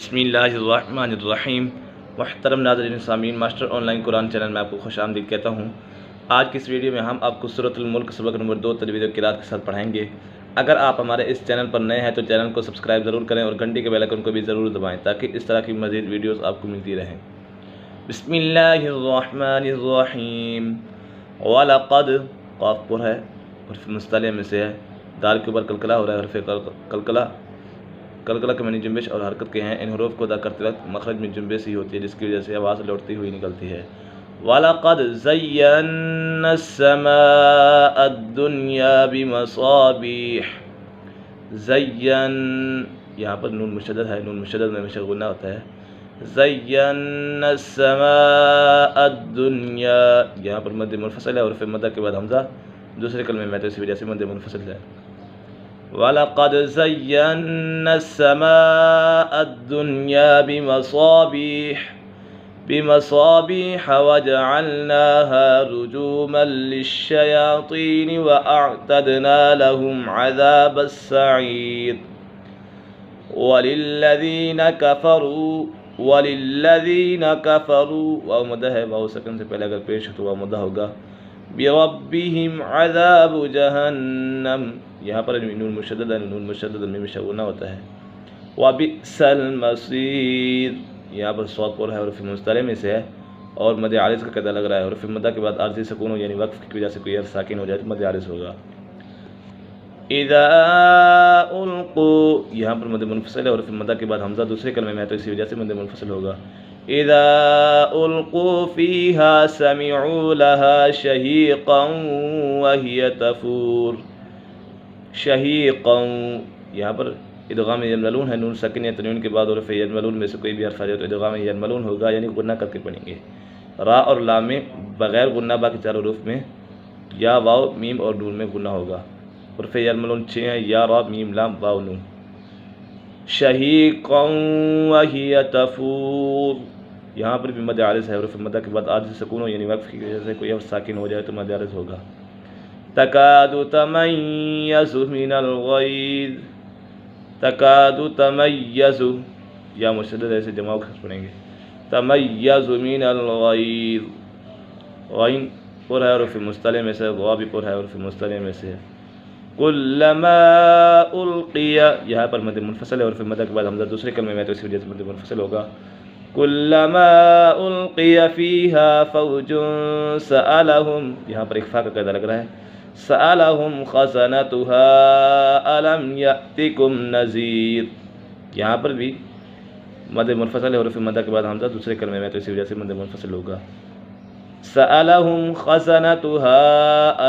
بسم اللہ الرحمن الرحیم۔ محترم ناظرین سامعین، master on line Quran channel میں آپ کو خوش آمدید کہتا ہوں۔ آج کی اس ویڈیو میں ہم آپ کو سورۃ الملک سبق نمبر 2 تجوید و قرات کے ساتھ پڑھائیں گے۔ اگر آپ ہمارے اس چینل پر نئے ہیں تو چینل کو سبسکرائب ضرور کریں اور گھنٹی کے بیل آئیکن کو بھی ضرور دبائیں تاکہ اس طرح کی مزید ویڈیوز آپ کو ملتی رہیں۔ بسم اللہ الرحمن الرحیم۔ وَلَقَدْ قاف پر ہے، حرف مصطلح میں سے ہے، دال کے اوپر قلقلہ ہو رہا ہے، حرف قلقلہ کے معنی جنبش اور حرکت کے ہیں۔ ان حروف کو ادا کرتے وقت مخرج میں جنبش ہی ہوتی ہے جس کی وجہ سے آواز لوٹتی ہوئی نکلتی ہے۔ وَلَقَدْ زَيَّنَّا السَّمَاءَ الدُّنْيَا بِمَصَابِيحَ۔ زین، یہاں پر نون مشدد ہے، نون مشدد میں ہمیشہ غنہ ہوتا ہے۔ زَيَّنَّا السَّمَاءَ الدُّنْيَا، یہاں پر مد منفصل ہے اور پھر مدہ کے بعد حمزہ دوسرے کلمے میں تو اسی وجہ سے مد منفصل ہے۔ وَلَقَدْ زَيَّنَّا السَّمَاءَ الدُّنْيَا بِمَصَابِيحَ وَجَعَلْنَاهَا رُجُومًا لِلشَّيَاطِينِ وَأَعْتَدْنَا لَهُمْ عَذَابَ السَّعِيرِ۔ وَلِلَّذِينَ كَفَرُوا، واو مدہ ہے، واو سکن سے پہلے اگر پیش ہو تو واو مدہ ہوگا۔ بِرَبِّهِمْ عَذَابُ جَهَنَّمَ، یہاں پر نون مشدد ہے، نون مشدد میں ہمیشہ غنہ ہوتا ہے۔ وَبِئْسَ الْمَصِيرُ، یہاں پر صاد پر ہے، حرف مصطلح میں سے ہے اور مد عارض کا قاعدہ لگ رہا ہے، حرف مدہ کے بعد عارضی سکون ہو یعنی وقف کی وجہ سے کوئی حرف ساکن ہو جائے تو مد عارض ہوگا۔ اِذَا أُلْقُوا، یہاں پر مد منفصل ہے، حرف مدہ کے بعد حمزہ دوسرے کلمے میں ہے تو اسی وجہ سے مد منفصل ہوگا۔ اِذَا أُلْقُوا فِيهَا سَمِعُوا لَهَا شَهِيقًا وَهِيَ تَفُورُ۔ شَهِيقًا، یہاں پر ادغام یلملون ہے، نون ساکن یا تنوین کے بعد حرف یلملون میں سے کوئی بھی حرف آ جائے تو ادغام یلملون ہوگا یعنی غنہ کر کے پڑھیں گے۔ را اور لا میں بغیر غنہ باقی چار حروف میں یا واو میم اور نون میں غنہ ہوگا۔ حرف یلملون 6 ہیں، یا را میم لام واو نون۔ شَهِيقًا وَهِيَ تَفُورُ، یہاں پر بھی مد عارض ہے، حرف مدہ کے بعد عارض سکون ہو یعنی وقف کی وجہ سے کوئی حرف ساکن ہو جائے تو مد عارض ہوگا۔ تَكَادُ تَمَيَّزُ مِنَ الْغَيْظِ۔ تَكَادُ تَمَيَّزُ، یا مشدد ایسے جماع کے پڑھیں گے۔ تَمَيَّزُ مِنَ الْغَيْظِ، غین پر ہے، حرف مصطلح میں سے، غا بھی پر ہے، حرف مصطلح میں سے ہے۔ كُلَّمَا أُلْقِيَ، یہاں پر مد منفصل ہے، حرف مدہ کے بعد حمزہ دوسرے کلمے میں تو اسی وجہ سے مد منفصل ہوگا۔ كُلَّمَا أُلْقِيَ فِيهَا فَوْجٌ سَأَلَهُمْ، یہاں پر اخفاء کا قاعدہ لگ رہا ہے۔ سَأَلَهُمْ خَزَنَتُهَا أَلَمْ يَأْتِكُمْ نَذِيرٌ، یہاں پر بھی مد منفصل ہے، حرف مدہ کے بعد حمزہ دوسرے کلمے میں تو اسی وجہ سے مد منفصل ہوگا۔ سَأَلَهُمْ خَزَنَتُهَا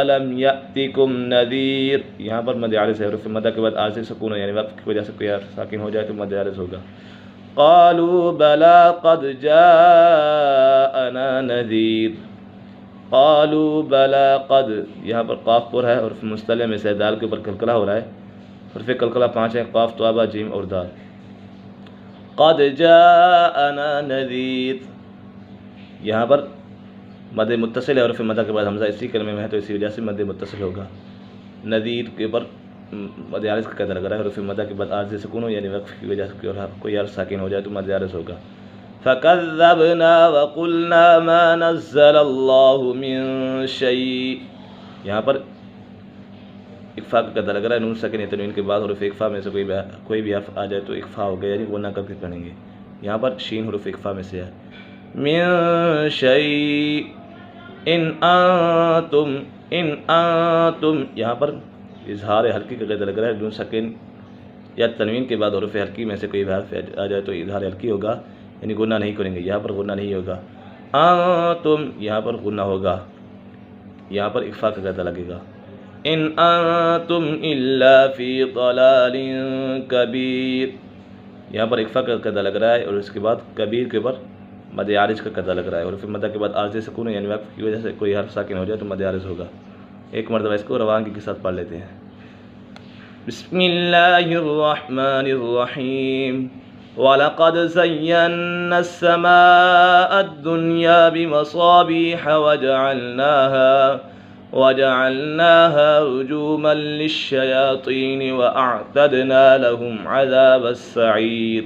أَلَمْ يَأْتِكُمْ نَذِيرٌ، یہاں پر مد عارض ہے، حرف مدہ کے بعد عارضی سکون یعنی وقف کی وجہ سے کوئی حرف ساکن ہو جائے تو مد عارض ہوگا۔ قَالُوا بَلَىٰ قَدْ جَاءَنَا نَذِيرٌ۔ قَالُوا بَلَىٰ قَدْ، یہاں پر قاف پر ہے، حرف مصطلح میں سے دال کے اوپر قلقلہ ہو رہا ہے، حرف قلقلہ 5 ہیں، قاف توابہ جیم اور دال۔ قَدْ جَاءَنَا نَذِيرٌ، یہاں پر مد متصل ہے، حرف مدہ کے بعد حمزہ اسی کلمے میں ہے تو اسی وجہ سے مد متصل ہوگا۔ نذیر کے اوپر مد عارض کا قاعدہ لگ رہا ہے، حرف مدہ کے بعد عارض سکون ہو یعنی وقف کی وجہ سے کوئی حرف ساکن ہو جائے تو مد عارض ہوگا۔ فَكَذَّبْنَا وَقُلْنَا مَا نَزَّلَ اللَّهُ مِن شَيْءٍ، یہاں پر اخفاء کا قاعدہ لگ رہا ہے، نون ساکن یا تنوین کے بعد حروف اخفاء میں سے کوئی بھی حرف آ جائے تو اخفاء ہو گیا یعنی غنہ کر کے پڑھیں گے۔ یہاں پر شین حروف اخفاء میں سے ہے۔ مِن شَيْءٍ ان انتم، یہاں پر اظہار حلقی کا قاعدہ لگ رہا ہے، نون ساکن یا تنوین کے بعد حروف حلقی میں سے کوئی بھی حرف آ جائے تو اظہار حلقی ہوگا یعنی غنہ نہیں کریں گے، یہاں پر غنہ نہیں ہوگا۔ انتم، یہاں پر غنہ ہوگا، یہاں پر اخفاء کا قاعدہ لگے گا۔ ان انتم الا فی ضلال کبیر، یہاں پر اخفاء کا قاعدہ لگ رہا ہے اور اس کے بعد کبیر کے اوپر مد عارض کا قاعدہ لگ رہا ہے، اور پھر مدہ کے بعد عارض سکون یعنی وقف کی وجہ سے کوئی حرف ساکن ہو جائے تو مد عارض ہوگا۔ ایک مرتبہ اس کو روانگی کے ساتھ پڑھ لیتے ہیں۔ بسم اللہ الرحمن الرحیم۔ وَلَقَدْ زَيَّنَّا السَّمَاءَ الدُّنْيَا بِمَصَابِيحَ وَجَعَلْنَاهَا رُجُومًا لِلشَّيَاطِينِ وَأَعْتَدْنَا لَهُمْ عَذَابَ السَّعِيرِ۔